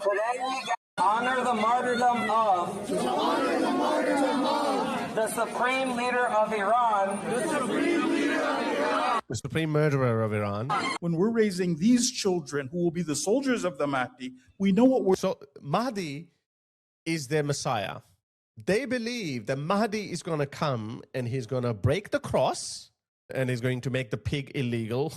Today we honor the martyrdom of the Supreme Leader of Iran. The Supreme Murderer of Iran. When we're raising these children who will be the soldiers of the Mahdi, we know what we're... So Mahdi is their Messiah. They believe that Mahdi is going to come and he's going to break the cross and he's going to make the pig illegal.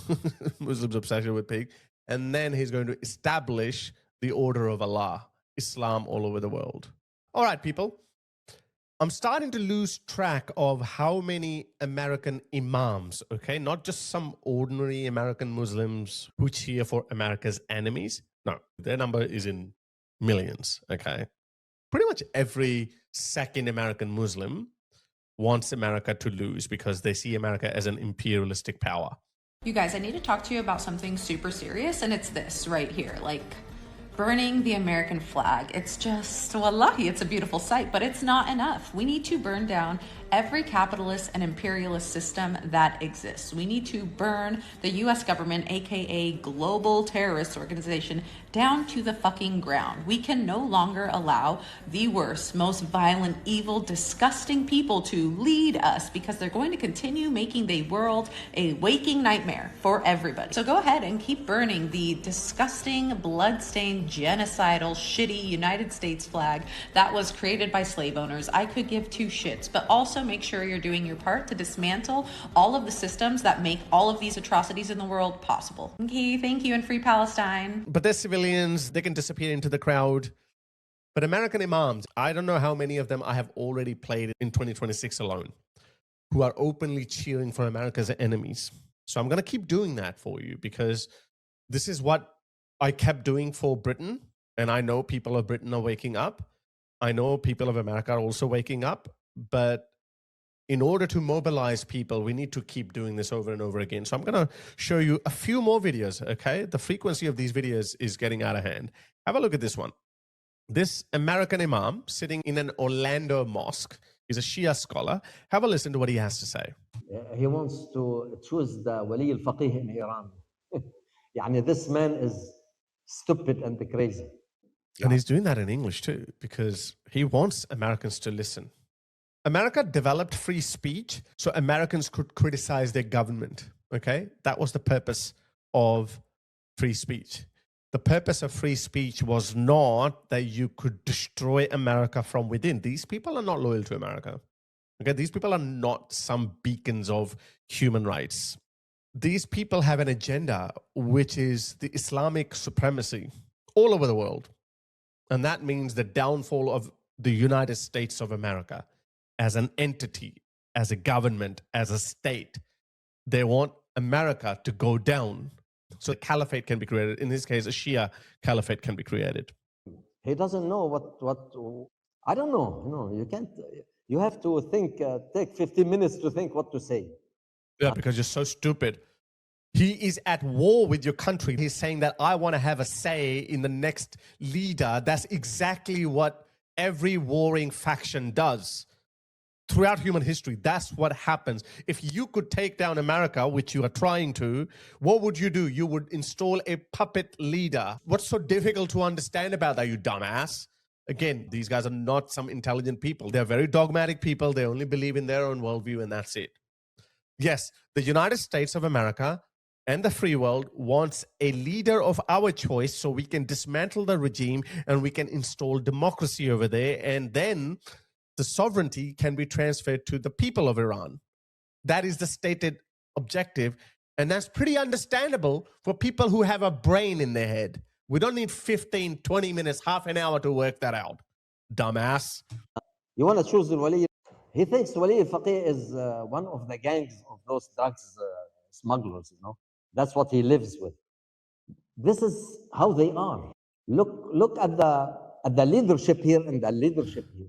Muslims' obsession with pig. And then he's going to establish the order of Allah, Islam all over the world. All right, people. I'm starting to lose track of how many American imams, okay? Not just some ordinary American Muslims who cheer for America's enemies. No, their number is in millions, okay? Pretty much every second American Muslim wants America to lose because they see America as an imperialistic power. You guys, I need to talk to you about something super serious, and it's this right here, like burning the American flag. It's just, wallahi, it's a beautiful sight, but it's not enough. We need to burn down every capitalist and imperialist system that exists. We need to burn the US government, aka global terrorist organization, down to the fucking ground. We can no longer allow the worst, most violent, evil, disgusting people to lead us because they're going to continue making the world a waking nightmare for everybody. So go ahead and keep burning the disgusting, blood-stained, genocidal, shitty United States flag that was created by slave owners. I could give two shits, but also make sure you're doing your part to dismantle all of the systems that make all of these atrocities in the world possible. Okay, thank you, and free Palestine. But they're civilians, they can disappear into the crowd. But American imams, I don't know how many of them I have already played in 2026 alone, who are openly cheering for America's enemies. So I'm going to keep doing that for you because this is what I kept doing for Britain. And I know people of Britain are waking up. I know people of America are also waking up. But in order to mobilize people, we need to keep doing this over and over again. So I'm going to show you a few more videos, okay? The frequency of these videos is getting out of hand. Have a look at this one. This American imam sitting in an Orlando mosque is a Shia scholar. Have a listen to what he has to say. He wants to choose the Wali al-Faqih in Iran. يعني this man is stupid and crazy. And he's doing that in English too, because he wants Americans to listen. America developed free speech so Americans could criticize their government, okay? That was the purpose of free speech. The purpose of free speech was not that you could destroy America from within. These people are not loyal to America, okay? These people are not some beacons of human rights. These people have an agenda, which is the Islamic supremacy all over the world. And that means the downfall of the United States of America as an entity, as a government, as a state. They want America to go down so a caliphate can be created. In this case, a Shia caliphate can be created. He doesn't know what I don't know. No, you can't. You have to think, take 15 minutes to think what to say. Yeah, because you're so stupid. He is at war with your country. He's saying that I want to have a say in the next leader. That's exactly what every warring faction does. Throughout human history, that's what happens. If you could take down America, which you are trying to, what would you do? You would install a puppet leader. What's so difficult to understand about that, you dumbass? Again, these guys are not some intelligent people. They're very dogmatic people. They only believe in their own worldview, and that's it. Yes, the United States of America and the free world wants a leader of our choice so we can dismantle the regime and we can install democracy over there, and then the sovereignty can be transferred to the people of Iran. That is the stated objective. And that's pretty understandable for people who have a brain in their head. We don't need 15, 20 minutes, half an hour to work that out. Dumbass. You want to choose the Wali? He thinks Wali al-Faqih is one of the gangs of those drugs smugglers, you know. That's what he lives with. This is how they are. Look at the leadership here and the leadership here.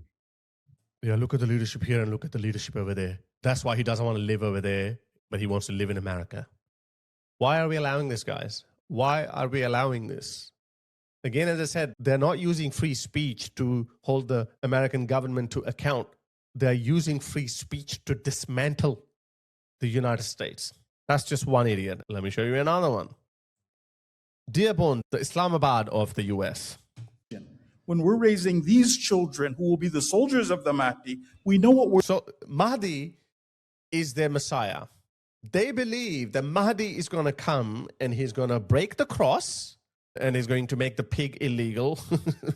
Yeah, look at the leadership here and look at the leadership over there. That's why he doesn't want to live over there, but he wants to live in America. Why are we allowing this, guys? Why are we allowing this? Again, as I said, they're not using free speech to hold the American government to account. They're using free speech to dismantle the United States. That's just one idiot. Let me show you another one. Dearborn, the Islamabad of the US. Yeah. when we're raising these children who will be the soldiers of the Mahdi, we know what we're... So Mahdi is their Messiah. They believe that Mahdi is going to come and he's going to break the cross and he's going to make the pig illegal.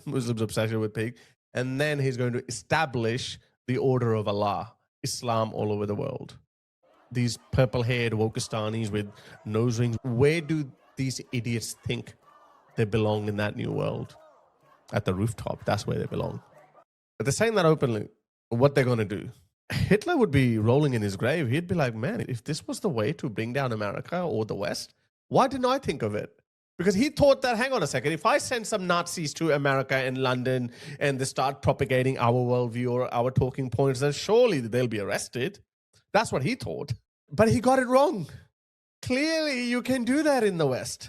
Muslims' obsession with pig. And then he's going to establish the order of Allah, Islam all over the world. These purple-haired Wokistanis with nose rings, where do these idiots think they belong in that new world? At the rooftop, that's where they belong. But they're saying that openly. What they're going to do? Hitler would be rolling in his grave. He'd be like, man, if this was the way to bring down America or the West, why didn't I think of it? Because he thought that, hang on a second, if I send some Nazis to America and London and they start propagating our worldview or our talking points, then surely they'll be arrested. That's what he thought. But he got it wrong. Clearly, you can do that in the West.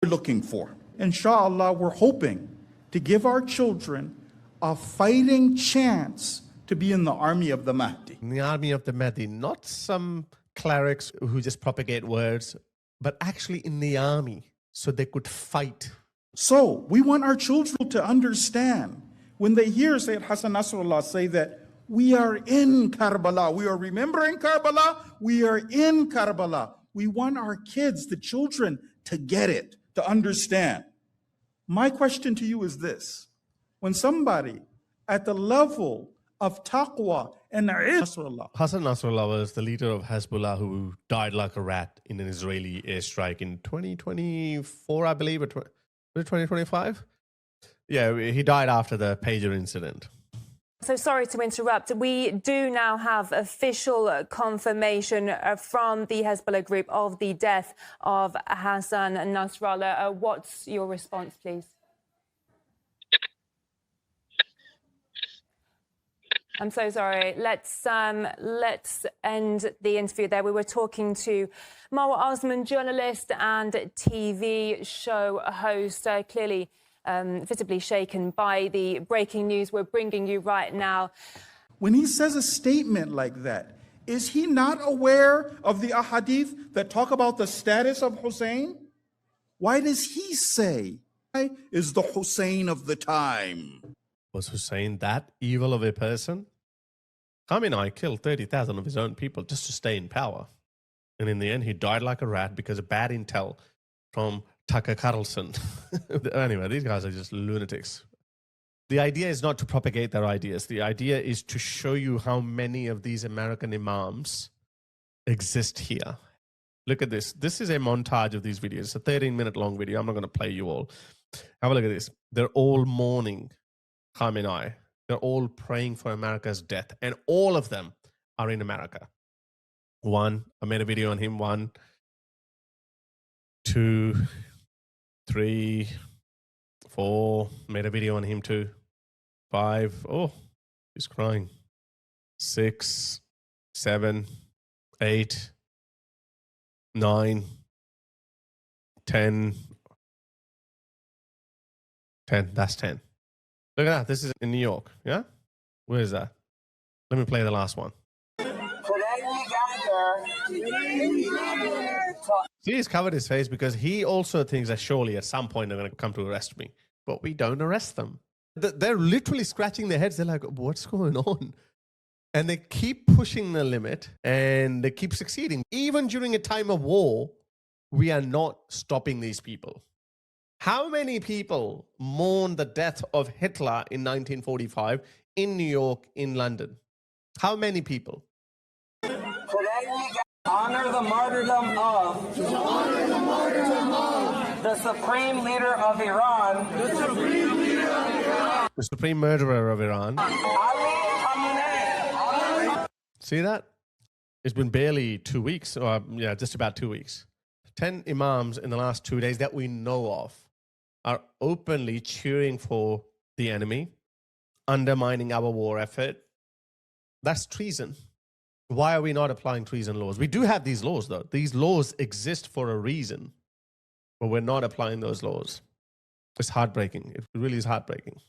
We're looking for. Inshallah, we're hoping to give our children a fighting chance to be in the army of the Mahdi. In the army of the Mahdi, not some clerics who just propagate words, but actually in the army so they could fight. So we want our children to understand when they hear Sayyid Hassan Nasrallah say that we are in Karbala, we are remembering Karbala, we are in Karbala. We want our kids, the children, to get it, to understand. My question to you is this. When somebody at the level of taqwa and Nasrallah. Hassan Nasrallah was the leader of Hezbollah who died like a rat in an Israeli airstrike in 2024, I believe, or 2025? Yeah, he died after the pager incident. So sorry to interrupt. We do now have official confirmation from the Hezbollah group of the death of Hassan Nasrallah. What's your response, please? I'm so sorry. Let's end the interview there. We were talking to Marwa Osman, journalist and TV show host, clearly visibly shaken by the breaking news we're bringing you right now. When he says a statement like that, is he not aware of the ahadith that talk about the status of Hussein? Why does he say, I is the Hussein of the time? Was Hussein that evil of a person? Khamenei killed 30,000 of his own people just to stay in power. And in the end, he died like a rat because of bad intel from Tucker Carlson. Anyway, these guys are just lunatics. The idea is not to propagate their ideas. The idea is to show you how many of these American imams exist here. Look at this. This is a montage of these videos. It's a 13-minute long video. I'm not going to play you all. Have a look at this. They're all mourning Khamenei. They're all praying for America's death. And all of them are in America. One, I made a video on him. 1, 2, 3, 4. Made a video on him too. 5. Oh, he's crying. 6, 7, 8, 9, 10. 10. That's 10. Look at that. This is in New York. Yeah? Where is that? Let me play the last one. See, he's covered his face because he also thinks that surely at some point they're going to come to arrest me. But we don't arrest them. They're literally scratching their heads. They're like, what's going on? And they keep pushing the limit and they keep succeeding. Even during a time of war, we are not stopping these people. How many people mourn the death of Hitler in 1945 in New York, in London? How many people? Today we honor the martyrdom of the Supreme Leader of Iran, The Supreme Murderer of Iran. Ali Khamenei. See that? It's been barely 2 weeks, or yeah, just about 2 weeks. 10 imams in the last 2 days that we know of are openly cheering for the enemy, undermining our war effort. That's treason. Why are we not applying treason laws? We do have these laws, though. These laws exist for a reason, but we're not applying those laws. It's heartbreaking. It really is heartbreaking.